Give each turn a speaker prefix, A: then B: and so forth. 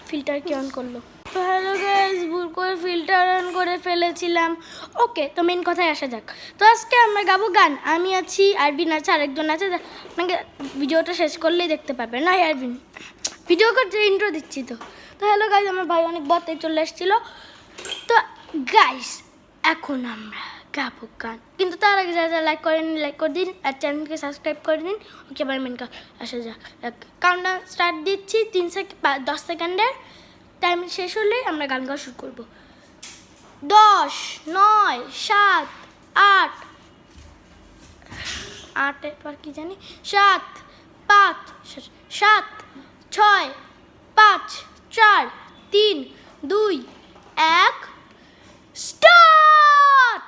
A: Filter কি on করলো? তো হ্যালো গাইস, ভুল করে ফিল্টার অন করে ফেলেছিলাম। ওকে, তো মেন কথায় আসা যাক। তো আজকে আমরা গাবো গান। আমি আছি, আরবিন আছে, আরেকজন আছে। আপনাকে ভিডিওটা শেষ করলেই দেখতে পাবেন। না আরবিন, ভিডিও করতে ইন্ট্রো দিচ্ছি। তো হ্যালো গাইস, আমার ভাই অনেক বতে চলে এসেছিলো। তো গাইস, এখন আমরা গাবো গান, কিন্তু তার আগে যারা লাইক করেন লাইক করে দিন, আর চ্যানেলকে সাবস্ক্রাইব করে দিন। ওকে, এবার মেন আসা যাক। কাউন্টডাউন স্টার্ট দিচ্ছি, 10 সেকেন্ডের। টাইম শেষ হলে আমরা গান গাওয়া শুরু করবো। 10, 9, 7, 8, এরপর কি জানি, 7, 5, 7, 6, 5, 4, 3, 2, 1, স্টার্ট!